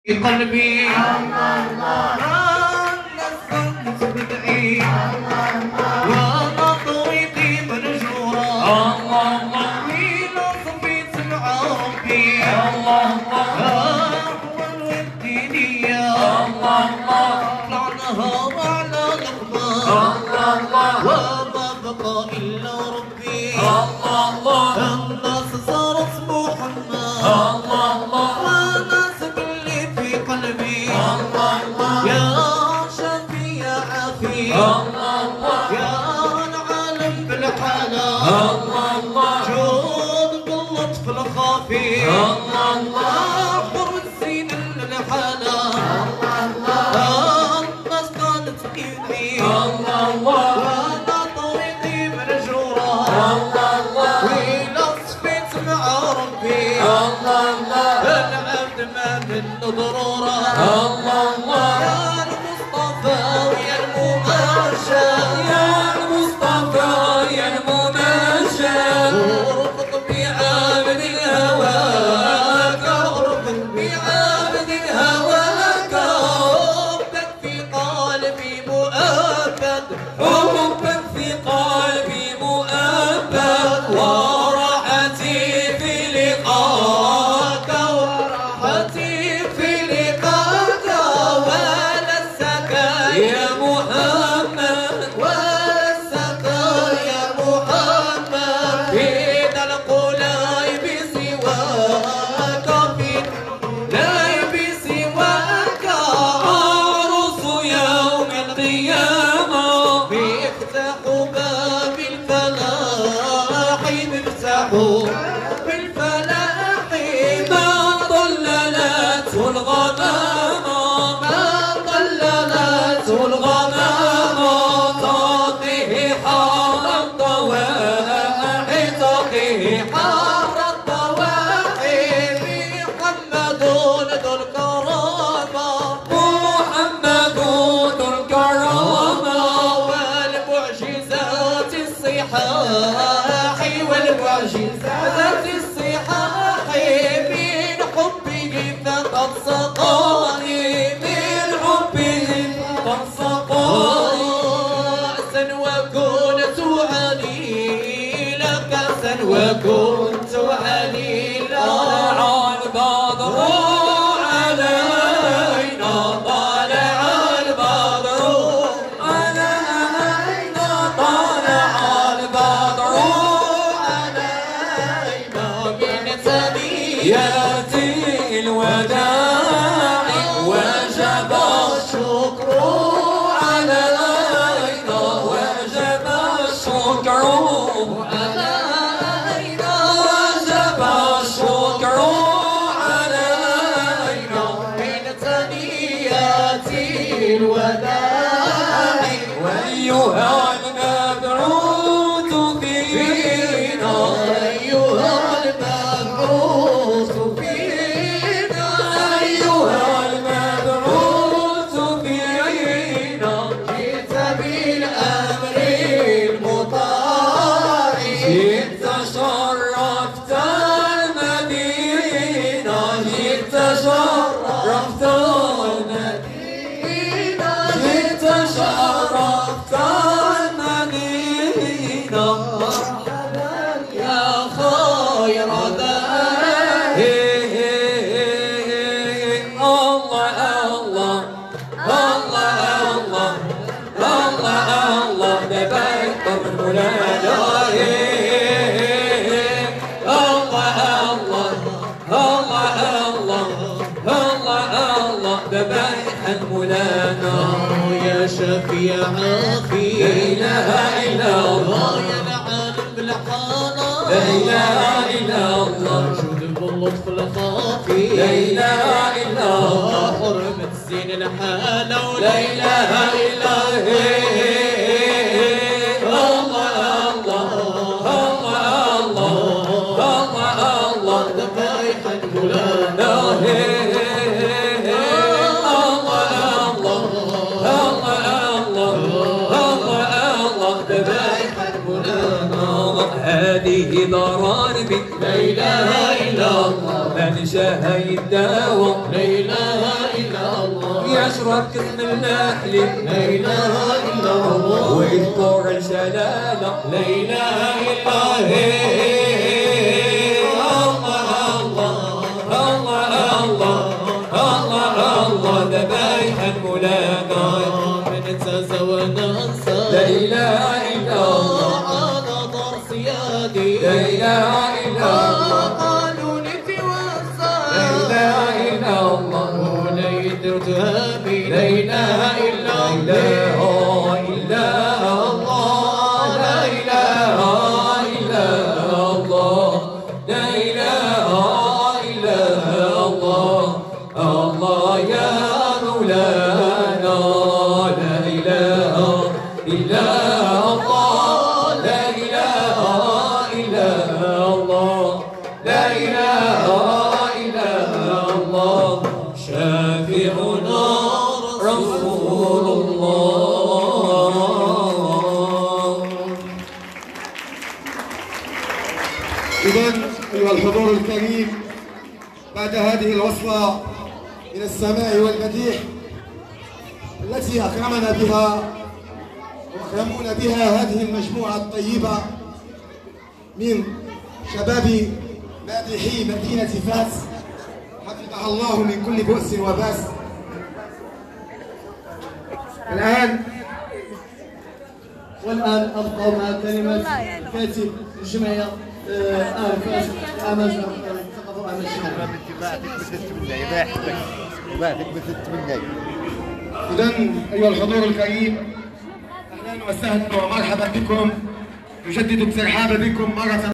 قلبي نسألك بدعي وانا طريقي منجورة ويلا صفيت مع ربي والدينية طلعناها على الأخبار وما بقى إلا ربي الناس صارت محمد وناس باللي في قلبي يا شافي يا عافي يا العالم بالحالة جود باللطف الخافي أحضر الزين للحالة الناس كانت تدعي وانا طريقي مرجورة ويلا صفيت مع ربي العبد ما من ضرورة يا المصطفى ويا المماشى يا المصطفى يا المماشى اربط بعابد هواك اربط بعابد هواك حبك في قلبي مؤبد حبك في قلبي مؤبد وراحتي في لقاك وراحتي في لقاك ولا السكايا يا محمد ولا السكايا يا محمد فينا القلايب سواك فينا القلايب سواك عروس يوم القيامة بيفتحوا باب الفلاح بيفتحوا بالفلاح ما ضللته الغمامة ما ضللته الغمامة تعطيه حار الضواحي تعطيه حار الضواحي محمد ذو الكرامة محمد ذو الكرامة والمعجزات الصحاح والمعجزات الصحاح من حبه فقد سقاني من حبه قد سقاني كأسا وكنت عليلا كأسا وكنت عليلا طلع البدر علينا طلع البدر علينا طلع البدر علينا من ثنيات ياتي الوداع وجب الشكر علينا وجب الشكر علينا وجب الشكر علينا من ثنيات الوداع وأيها المبعوث فينا أيها المبعوث فينا أيها المبعوث فينا جئت بالأمر المطاع جئت شرفت المدينة جئت شرفت المدينة جئت شرفت المدينة مرحبا يا خير داعي الله لبيك مولانا الله ذبائح مولانا يا شفيع عافي لا إله إلا الله يا العالم بالحالة لا إله إلا الله جود باللطف الخافي لا إله إلا الله حرمة زين الحالة لا إله إلا الله ذبايح مولانا هذه ضرائب لا إله إلا الله من شهد الدواء لا إله يشرب كتم النحل لا إله إلا الله ويذكر الجلالة لا إله إلا الله ذبايح مولانا ننسى وننسى لا إله إلا الله على دار سيادي لا إله إلا الله قالوا نتوسع لا إله إلا الله وليد تهابي لا إله إلا الله إلا الله لا إله إلا الله لا إله إلا الله الله يا مولانا لا إله إلا الله لا إله إلا الله لا إله إلا الله شافعنا رسول الله. إذن أيها الحضور الكريم، بعد هذه الوصلة من السماع والمديح التي أكرمنا بها وأكرمونا بها هذه المجموعة الطيبة من شباب مادحي مدينة فاس حفظها الله من كل بؤس وباس. والآن أبقى مع كلمة كاتب الجمعية فاس أعمال ثقافة وأعمال اجتماعية. إذن أيها الحضور الكريم، أهلا وسهلا ومرحبا بكم، نجدد الترحاب بكم مرة